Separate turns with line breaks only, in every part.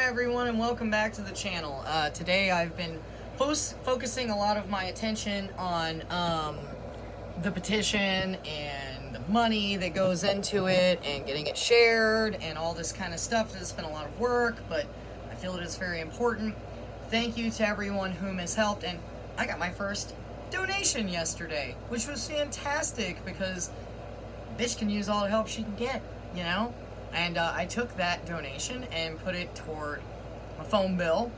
everyone, and welcome back to the channel. Today I've been focusing a lot of my attention on the petition and the money that goes into it and getting it shared and all this kind of stuff. It's been a lot of work, but I feel it is very important. Thank you to everyone whom has helped, and I got my first donation yesterday, which was fantastic because bitch can use all the help she can get, you know? And I took that donation and put it toward my phone bill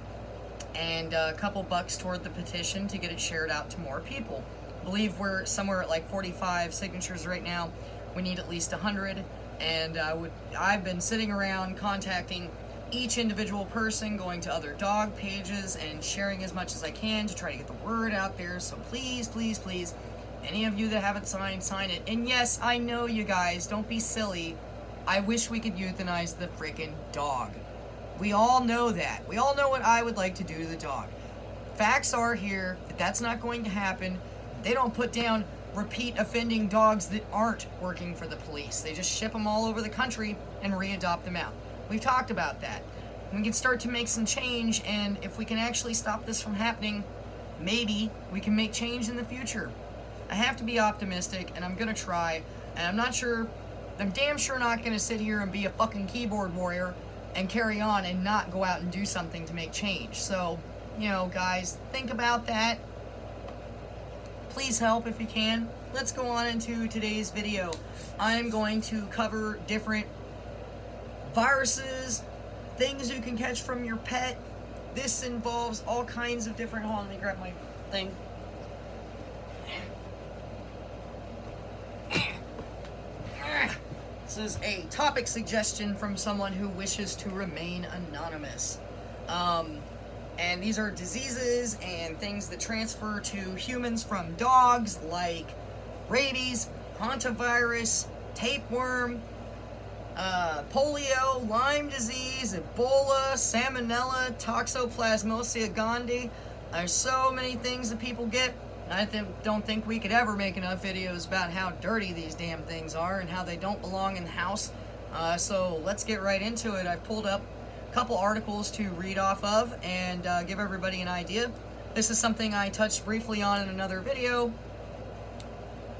and a couple bucks toward the petition to get it shared out to more people. I believe we're somewhere at like 45 signatures right now. We need at least 100, and I've been sitting around contacting each individual person, going to other dog pages and sharing as much as I can to try to get the word out there. So please, please, please, any of you that haven't signed, sign it. And yes, I know you guys, don't be silly. I wish we could euthanize the freaking dog. We all know that. We all know what I would like to do to the dog. Facts are here that that's not going to happen. They don't put down repeat offending dogs that aren't working for the police. They just ship them all over the country and re-adopt them out. We've talked about that. We can start to make some change, and if we can actually stop this from happening, maybe we can make change in the future. I have to be optimistic, and I'm gonna try, and I'm damn sure not gonna sit here and be a fucking keyboard warrior and carry on and not go out and do something to make change. So, you know, guys, think about that. Please help if you can. Let's go on into today's video. I'm going to cover different viruses, things you can catch from your pet. This involves all kinds of different... Hold on, let me grab my thing. This is a topic suggestion from someone who wishes to remain anonymous. And these are diseases and things that transfer to humans from dogs, like rabies, hantavirus, tapeworm, polio, Lyme disease, Ebola, Salmonella, Toxoplasmosis gondii. There's so many things that people get. I don't think we could ever make enough videos about how dirty these damn things are and how they don't belong in the house. So let's get right into it. I've pulled up a couple articles to read off of and give everybody an idea. This is something I touched briefly on in another video.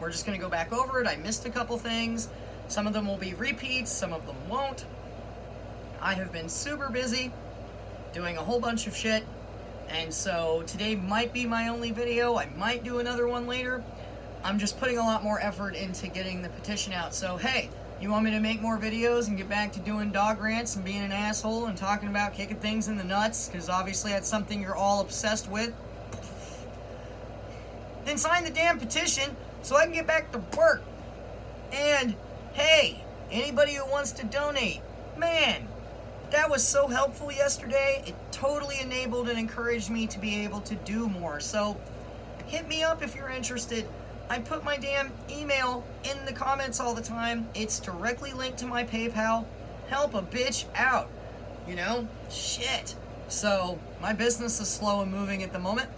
We're just going to go back over it. I missed a couple things. Some of them will be repeats, some of them won't. I have been super busy doing a whole bunch of shit. And so today might be my only video. I might do another one later. I'm just putting a lot more effort into getting the petition out. So hey, you want me to make more videos and get back to doing dog rants and being an asshole and talking about kicking things in the nuts, because obviously that's something you're all obsessed with? Then sign the damn petition so I can get back to work. And hey, anybody who wants to donate, man, that was so helpful yesterday. It totally enabled and encouraged me to be able to do more. So hit me up if you're interested. I put my damn email in the comments all the time. It's directly linked to my PayPal. Help a bitch out, you know? Shit. So my business is slow and moving at the moment.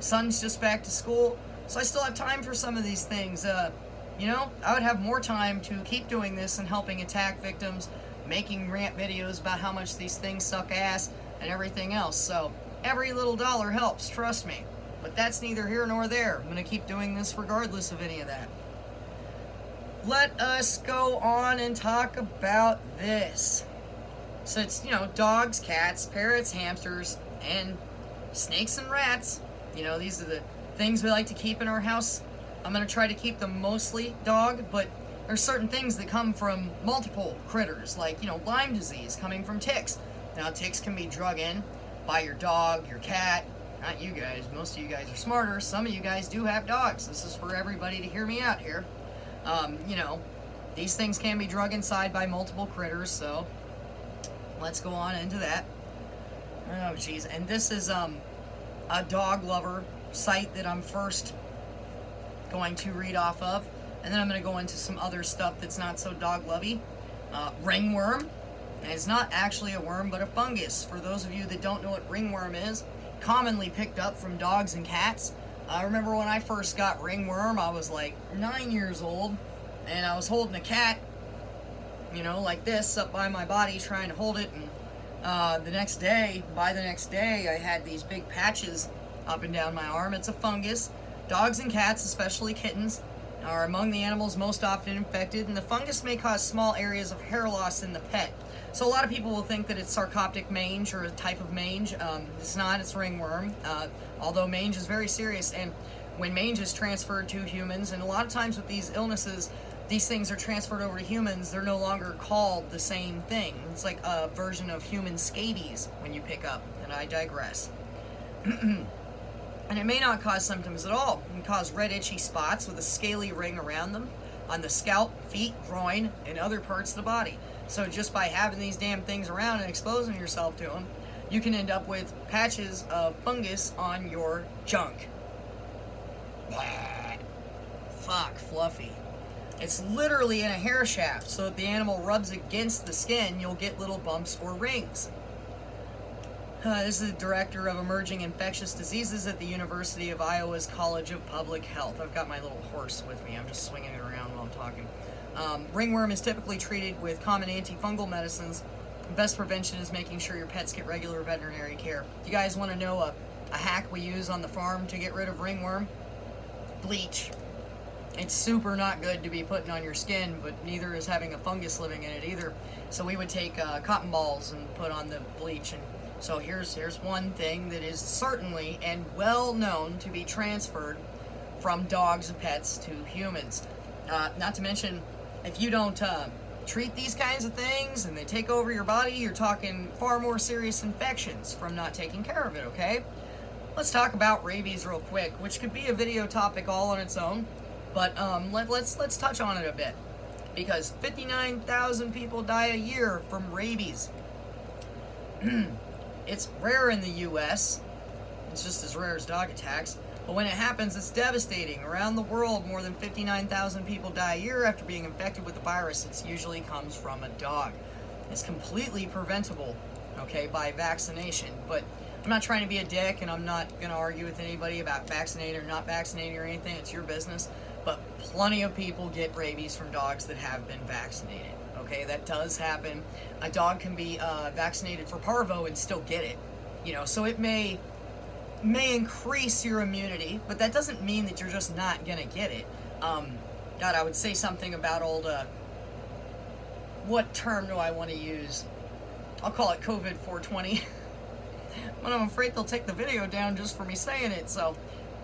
Son's just back to school, so I still have time for some of these things. You know, I would have more time to keep doing this and helping attack victims, making rant videos about how much these things suck ass and everything else. So every little dollar helps, trust me. But that's neither here nor there. I'm going to keep doing this regardless of any of that. Let us go on and talk about this. So it's, you know, dogs, cats, parrots, hamsters, and snakes and rats. You know, these are the things we like to keep in our house. I'm going to try to keep them mostly dog, but there's certain things that come from multiple critters, like, you know, Lyme disease coming from ticks. Now, ticks can be drug in by your dog, your cat. Not you guys. Most of you guys are smarter. Some of you guys do have dogs. This is for everybody to hear me out here. You know, these things can be drug inside by multiple critters, so let's go on into that. Oh, jeez. And this is a dog lover site that I'm first going to read off of. And then I'm going to go into some other stuff that's not so dog-lovey. Ringworm. And it's not actually a worm, but a fungus. For those of you that don't know what ringworm is, commonly picked up from dogs and cats. I remember when I first got ringworm, I was like 9 years old, and I was holding a cat, you know, like this, up by my body, trying to hold it, and By the next day, I had these big patches up and down my arm. It's a fungus. Dogs and cats, especially kittens, are among the animals most often infected, and the fungus may cause small areas of hair loss in the pet. So a lot of people will think that it's sarcoptic mange or a type of mange. It's not, it's ringworm, although mange is very serious. And when mange is transferred to humans, and a lot of times with these illnesses, these things are transferred over to humans, they're no longer called the same thing. It's like a version of human scabies when you pick up, and I digress. And it may not cause symptoms at all. It can cause red itchy spots with a scaly ring around them on the scalp, feet, groin, and other parts of the body. So just by having these damn things around and exposing yourself to them, you can end up with patches of fungus on your junk. Fuck, fluffy. It's literally in a hair shaft, so if the animal rubs against the skin, you'll get little bumps or rings. This is the director of emerging infectious diseases at the University of Iowa's College of Public Health. I've got my little horse with me. I'm just swinging it around while I'm talking. Ringworm is typically treated with common antifungal medicines. Best prevention is making sure your pets get regular veterinary care. If you guys want to know a hack we use on the farm to get rid of ringworm, bleach. It's super not good to be putting on your skin, but neither is having a fungus living in it either. So we would take cotton balls and put on the bleach. And so here's one thing that is certainly and well known to be transferred from dogs and pets to humans. Not to mention, if you don't treat these kinds of things and they take over your body, you're talking far more serious infections from not taking care of it, okay? Let's talk about rabies real quick, which could be a video topic all on its own. But let's touch on it a bit, because 59,000 people die a year from rabies. It's rare in the U.S. It's just as rare as dog attacks. But when it happens, it's devastating. Around the world, more than 59,000 people die a year after being infected with the virus. It usually comes from a dog. It's completely preventable, okay, by vaccination. But I'm not trying to be a dick, and I'm not going to argue with anybody about vaccinating or not vaccinating or anything. It's your business. But plenty of people get rabies from dogs that have been vaccinated. Okay, that does happen. A dog can be vaccinated for parvo and still get it. You know, so it may increase your immunity, but that doesn't mean that you're just not gonna get it. God, I would say something about old. What term do I want to use? I'll call it COVID 420. But I'm afraid they'll take the video down just for me saying it. So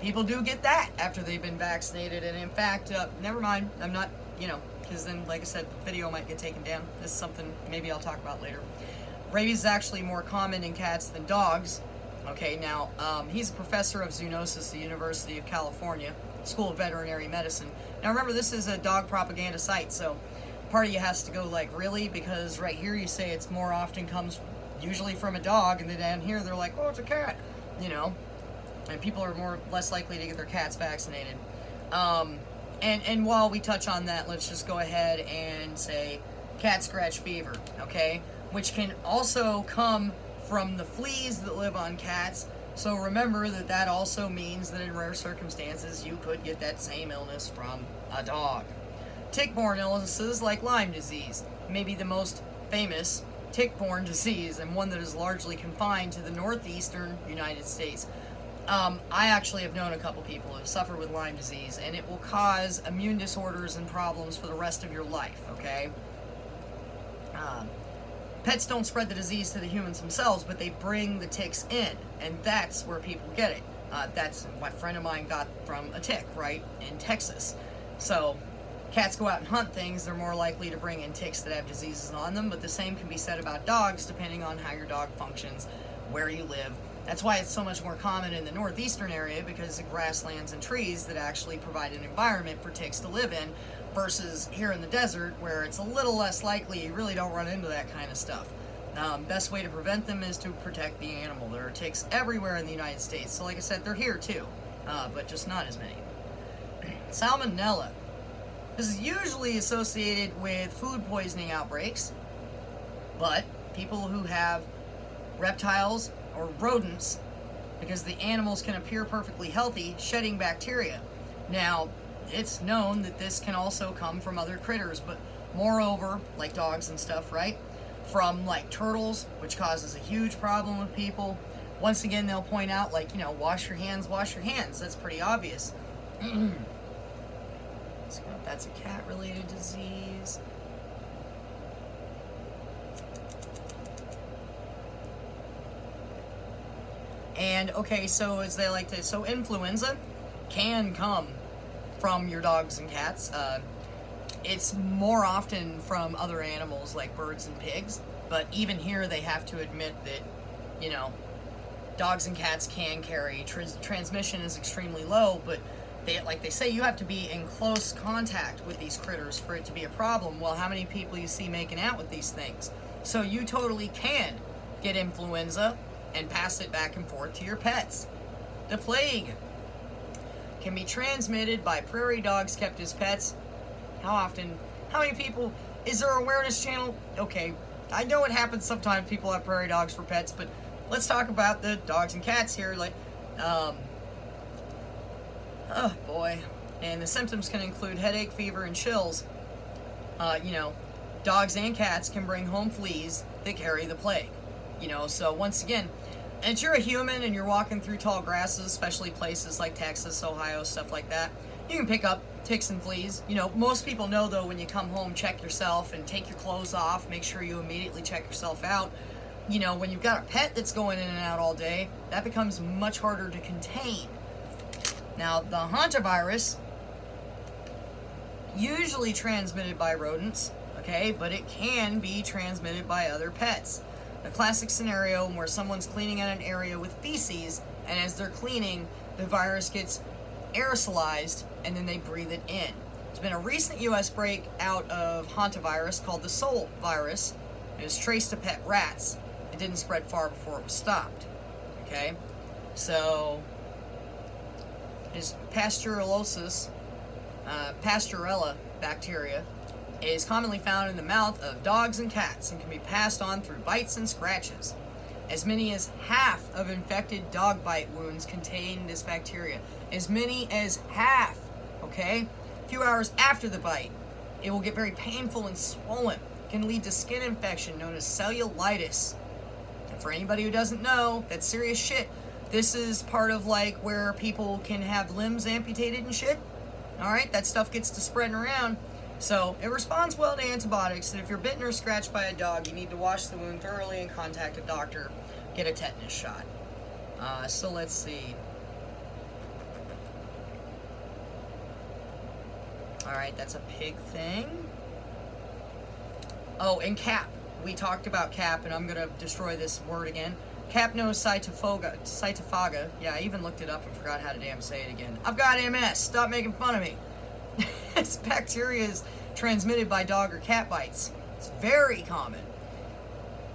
people do get that after they've been vaccinated, and in fact, never mind. I'm not, because then, like I said, the video might get taken down. This is something maybe I'll talk about later. Rabies is actually more common in cats than dogs. Okay, now, he's a professor of zoonosis at the University of California, School of Veterinary Medicine. Now, remember, this is a dog propaganda site, so part of you has to go, like, really? Because right here you say it's more often comes usually from a dog, and then down here they're like, oh, it's a cat, and people are less likely to get their cats vaccinated. And while we touch on that, let's just go ahead and say cat scratch fever, okay? Which can also come from the fleas that live on cats. So remember that also means that in rare circumstances, you could get that same illness from a dog. Tick-borne illnesses like Lyme disease may be the most famous tick-borne disease, and one that is largely confined to the northeastern United States. I actually have known a couple people who have suffered with Lyme disease, and it will cause immune disorders and problems for the rest of your life, okay? Pets don't spread the disease to the humans themselves, but they bring the ticks in, and that's where people get it. That's what a friend of mine got from a tick, right, in Texas. So cats go out and hunt things, they're more likely to bring in ticks that have diseases on them, but the same can be said about dogs depending on how your dog functions, where you live. That's why it's so much more common in the northeastern area, because of grasslands and trees that actually provide an environment for ticks to live in, versus here in the desert where it's a little less likely. You really don't run into that kind of stuff. Best way to prevent them is to protect the animal. There are ticks everywhere in the United States, so like I said, they're here too, but just not as many. Salmonella. This is usually associated with food poisoning outbreaks, but people who have reptiles or rodents, because the animals can appear perfectly healthy, shedding bacteria. Now, it's known that this can also come from other critters, but moreover, like dogs and stuff, right? from like turtles, which causes a huge problem with people. Once again, they'll point out, like, wash your hands, wash your hands. That's pretty obvious. So that's a cat-related disease. And, okay, so as they like to, so influenza can come from your dogs and cats. It's more often from other animals like birds and pigs, but even here they have to admit that, dogs and cats can carry. Transmission is extremely low, but they say you have to be in close contact with these critters for it to be a problem. Well, how many people you see making out with these things? So you totally can get influenza and pass it back and forth to your pets. The plague can be transmitted by prairie dogs kept as pets. How often? How many people? Is there an awareness channel? Okay, I know it happens sometimes. People have prairie dogs for pets, but let's talk about the dogs and cats here. Like, oh boy. And the symptoms can include headache, fever, and chills. Dogs and cats can bring home fleas that carry the plague. So once again, and if you're a human and you're walking through tall grasses, especially places like Texas, Ohio, stuff like that, you can pick up ticks and fleas. Most people know, though, when you come home, check yourself and take your clothes off. Make sure you immediately check yourself out. When you've got a pet that's going in and out all day, that becomes much harder to contain. Now, the hantavirus, usually transmitted by rodents, okay, but it can be transmitted by other pets. A classic scenario where someone's cleaning out an area with feces, and as they're cleaning, the virus gets aerosolized, and then they breathe it in. There's been a recent U.S. breakout of hantavirus called the Sol virus. It was traced to pet rats. It didn't spread far before it was stopped. Okay? So, is Pasteurella bacteria is commonly found in the mouth of dogs and cats and can be passed on through bites and scratches. As many as half of infected dog bite wounds contain this bacteria. As many as half, okay? A few hours after the bite, it will get very painful and swollen. It can lead to skin infection known as cellulitis. And for anybody who doesn't know, that's serious shit. This is part of like where people can have limbs amputated and shit. Alright, that stuff gets to spreading around. So, it responds well to antibiotics, and if you're bitten or scratched by a dog, you need to wash the wound thoroughly and contact a doctor. Get a tetanus shot. So let's see. Alright, that's a pig thing. Oh, and cap. We talked about cap, and I'm going to destroy this word again. Capnocytophaga. Yeah, I even looked it up and forgot how to damn say it again. I've got MS. Stop making fun of me. This bacteria is transmitted by dog or cat bites. It's very common.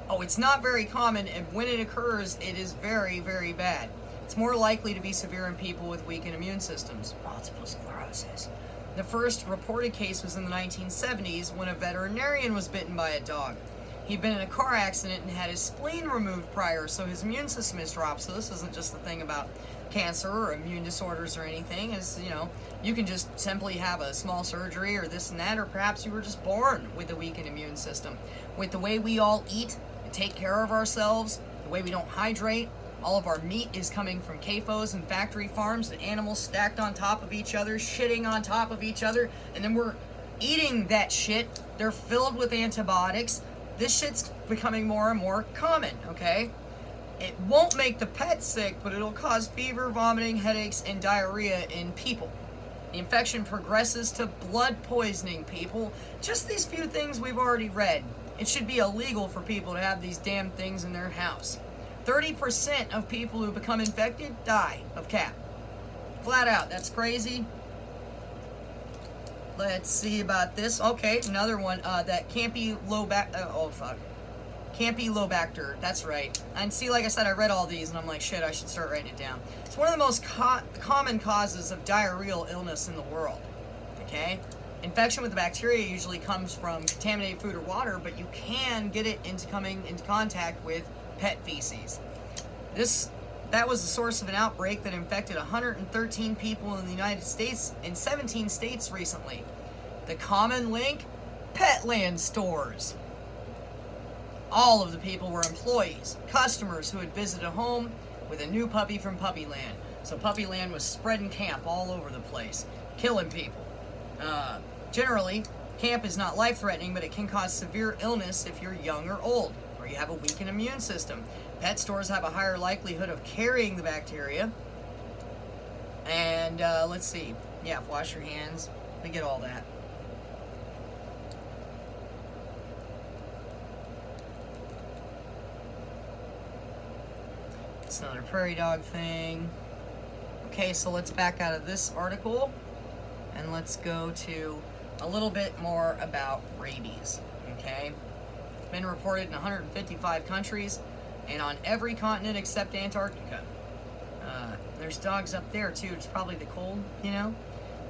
Oh, it's not very common, and when it occurs, it is very, very bad. It's more likely to be severe in people with weakened immune systems. Multiple sclerosis. The first reported case was in the 1970s when a veterinarian was bitten by a dog. He'd been in a car accident and had his spleen removed prior, so his immune system is dropped. So this isn't just the thing about cancer or immune disorders or anything. It's, you can just simply have a small surgery or this and that, or perhaps you were just born with a weakened immune system. With the way we all eat and take care of ourselves, the way we don't hydrate, all of our meat is coming from CAFOs and factory farms, the animals stacked on top of each other, shitting on top of each other, and then we're eating that shit. They're filled with antibiotics. This shit's becoming more and more common, okay? It won't make the pet sick, but it'll cause fever, vomiting, headaches, and diarrhea in people. The infection progresses to blood poisoning, people. Just these few things we've already read. It should be illegal for people to have these damn things in their house. 30% of people who become infected die of CAP. Flat out, that's crazy. Let's see about this. Okay, another one. That Campylobacter. That's right. And see, like I said, I read all these, and I'm like, shit, I should start writing it down. It's one of the most common causes of diarrheal illness in the world. Okay? Infection with the bacteria usually comes from contaminated food or water, but you can get it coming into contact with pet feces. That was the source of an outbreak that infected 113 people in the United States in 17 states recently. The common link? Petland stores. All of the people were employees, customers who had visited a home with a new puppy from Puppyland. So Puppyland was spreading camp all over the place, killing people. Generally, camp is not life-threatening, but it can cause severe illness if you're young or old, or you have a weakened immune system. Pet stores have a higher likelihood of carrying the bacteria. And let's see. Yeah, wash your hands. We get all that. It's another prairie dog thing. Okay, so let's back out of this article and let's go to a little bit more about rabies. Okay, it's been reported in 155 countries and on every continent except Antarctica. There's dogs up there too. It's probably the cold, you know.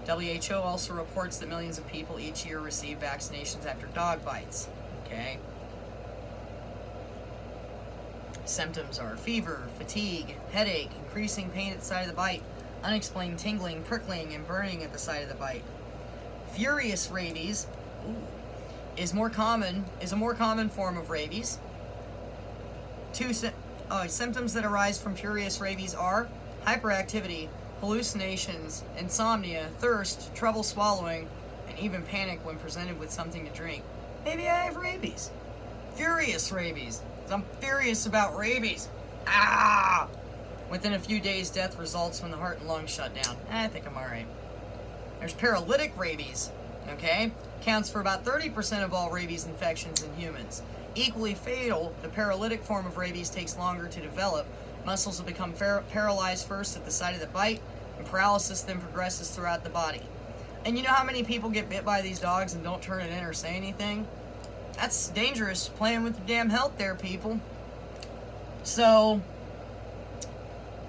WHO also reports that millions of people each year receive vaccinations after dog bites. Okay. Symptoms are fever, fatigue, headache, increasing pain at the site of the bite, unexplained tingling, prickling, and burning at the site of the bite. Furious rabies is a more common form of rabies. Symptoms that arise from furious rabies are hyperactivity, hallucinations, insomnia, thirst, trouble swallowing, and even panic when presented with something to drink. Maybe I have rabies. Furious rabies. I'm furious about rabies. Ah! Within a few days, death results when the heart and lungs shut down. I think I'm alright. There's paralytic rabies. Okay? Counts for about 30% of all rabies infections in humans. Equally fatal, the paralytic form of rabies takes longer to develop. Muscles will become paralyzed first at the site of the bite, and paralysis then progresses throughout the body. And you know how many people get bit by these dogs and don't turn it in or say anything? That's dangerous, playing with your damn health there, people. So,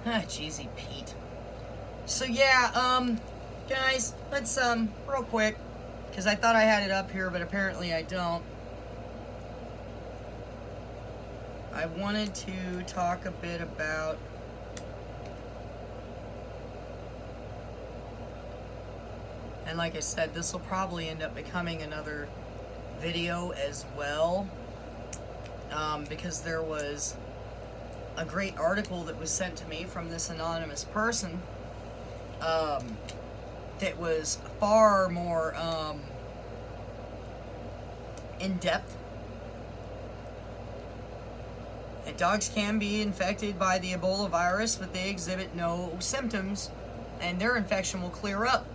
jeezy Pete. So yeah, guys, let's, real quick, because I thought I had it up here, but apparently I don't. I wanted to talk a bit about and like I said, this will probably end up becoming another video as well, because there was a great article that was sent to me from this anonymous person that was far more in-depth. And dogs can be infected by the Ebola virus, but they exhibit no symptoms, and their infection will clear up.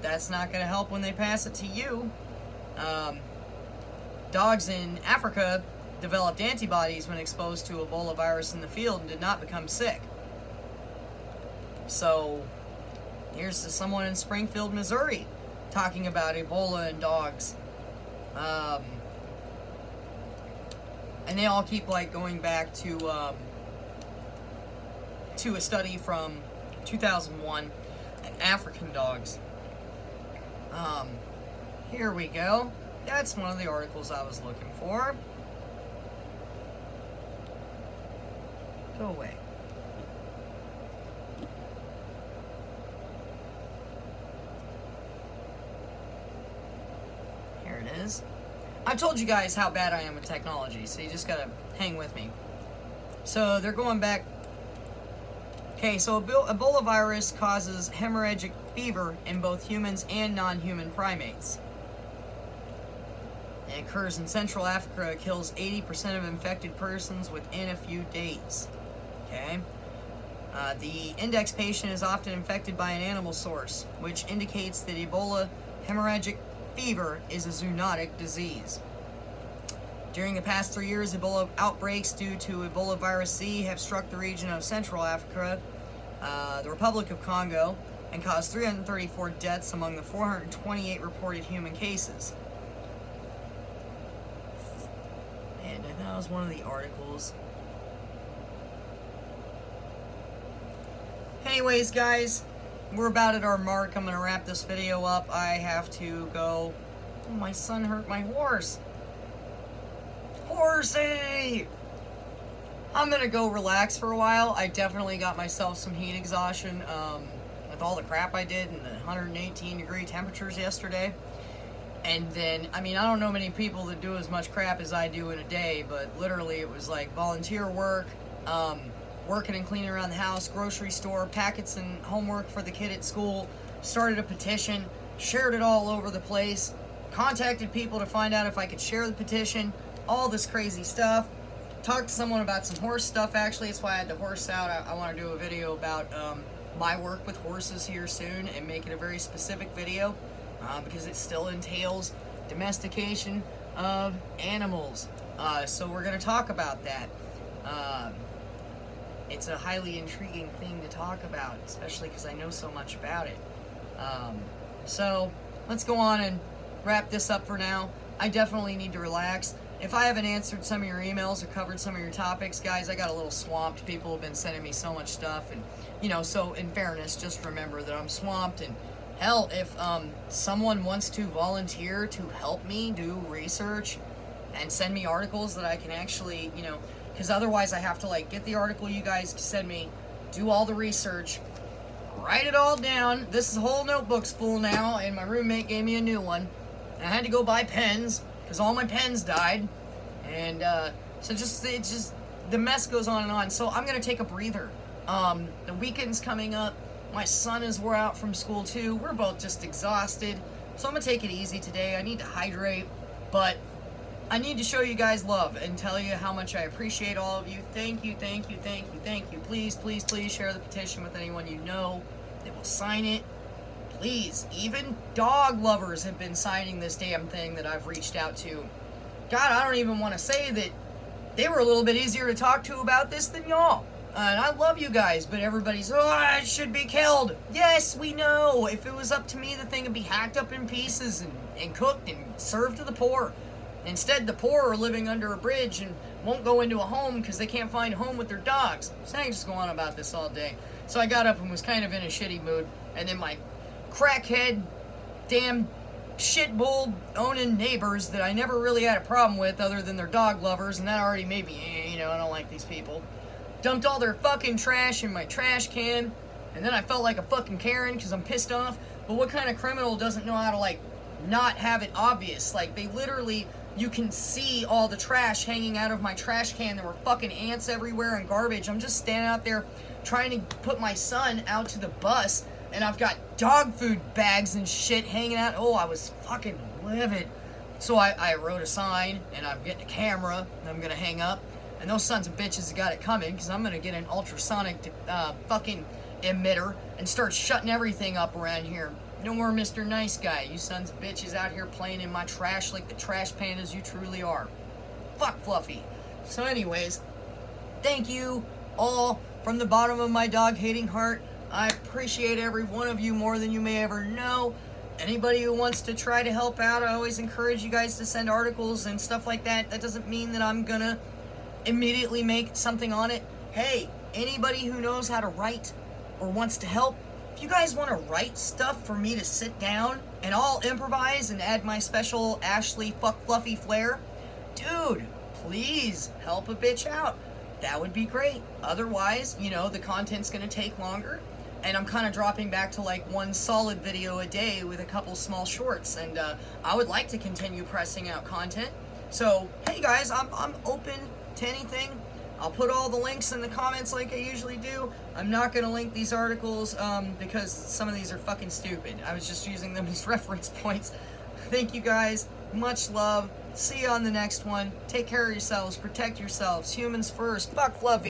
That's not going to help when they pass it to you. Dogs in Africa developed antibodies when exposed to Ebola virus in the field and did not become sick. So, here's to someone in Springfield, Missouri, talking about Ebola and dogs. And they all keep like going back to a study from 2001 on African dogs. Here we go. That's one of the articles I was looking for. Go away. Here it is. I told you guys how bad I am with technology, so you just gotta hang with me. So they're going back. Okay, so Ebola virus causes hemorrhagic fever in both humans and non-human primates. It occurs in Central Africa. It kills 80% of infected persons within a few days. Okay. The index patient is often infected by an animal source, which indicates that Ebola hemorrhagic fever is a zoonotic disease. During the past 3 years, Ebola outbreaks due to Ebola virus C have struck the region of Central Africa, the Republic of Congo, and caused 334 deaths among the 428 reported human cases. And that was one of the articles. Anyways, guys, we're about at our mark. I'm going to wrap this video up. I have to go. Oh, my son hurt my horse. Horsey! I'm going to go relax for a while. I definitely got myself some heat exhaustion with all the crap I did in the 118 degree temperatures yesterday. And then, I mean, I don't know many people that do as much crap as I do in a day, but literally it was like volunteer work, working and cleaning around the house, grocery store, packets and homework for the kid at school, started a petition, shared it all over the place, contacted people to find out if I could share the petition, all this crazy stuff. Talked to someone about some horse stuff, actually. That's why I had the horse out. I want to do a video about my work with horses here soon and make it a very specific video because it still entails domestication of animals. So we're going to talk about that. It's a highly intriguing thing to talk about, especially because I know so much about it. So let's go on and wrap this up for now. I definitely need to relax. If I haven't answered some of your emails or covered some of your topics, guys, I got a little swamped. People have been sending me so much stuff, and so in fairness, just remember that I'm swamped. And hell, if someone wants to volunteer to help me do research and send me articles that I can actually, because otherwise I have to like get the article you guys send me, do all the research, write it all down. This whole notebook's full now, and my roommate gave me a new one. And I had to go buy pens because all my pens died, and so the mess goes on and on. So I'm gonna take a breather. The weekend's coming up. My son is wore out from school too. We're both just exhausted, so I'm gonna take it easy today. I need to hydrate, but I need to show you guys love and tell you how much I appreciate all of you. Thank you, thank you, thank you, thank you. Please, please, please share the petition with anyone you know that will sign it. Please, even dog lovers have been signing this damn thing that I've reached out to. God, I don't even want to say that they were a little bit easier to talk to about this than y'all. And I love you guys, but everybody's, it should be killed. Yes, we know. If it was up to me, the thing would be hacked up in pieces and cooked and served to the poor. Instead, the poor are living under a bridge and won't go into a home because they can't find a home with their dogs. So I can just go on about this all day. So I got up and was kind of in a shitty mood, and then my crackhead, damn shitbull owning neighbors that I never really had a problem with other than their dog lovers, and that already made me, I don't like these people. Dumped all their fucking trash in my trash can, and then I felt like a fucking Karen because I'm pissed off. But what kind of criminal doesn't know how to, like, not have it obvious? Like, they literally, you can see all the trash hanging out of my trash can. There were fucking ants everywhere and garbage. I'm just standing out there trying to put my son out to the bus, and I've got dog food bags and shit hanging out. Oh, I was fucking livid. So I wrote a sign, and I'm getting a camera, and I'm going to hang up. And those sons of bitches got it coming, because I'm going to get an ultrasonic fucking emitter and start shutting everything up around here. No more Mr. Nice Guy. You sons of bitches out here playing in my trash like the trash pandas you truly are. Fuck Fluffy. So anyways, thank you all from the bottom of my dog-hating heart. I appreciate every one of you more than you may ever know. Anybody who wants to try to help out, I always encourage you guys to send articles and stuff like that. That doesn't mean that I'm gonna immediately make something on it. Hey, anybody who knows how to write or wants to help, if you guys want to write stuff for me to sit down and I'll improvise and add my special Ashley Fuck Fluffy flair, dude, please help a bitch out. That would be great. Otherwise, the content's gonna take longer, and I'm kind of dropping back to like one solid video a day with a couple small shorts, and I would like to continue pressing out content. So hey guys, I'm open to anything. I'll put all the links in the comments like I usually do. I'm not gonna link these articles because some of these are fucking stupid. I was just using them as reference points. Thank you guys, much love. See you on the next one. Take care of yourselves, protect yourselves. Humans first. Fuck Fluffy.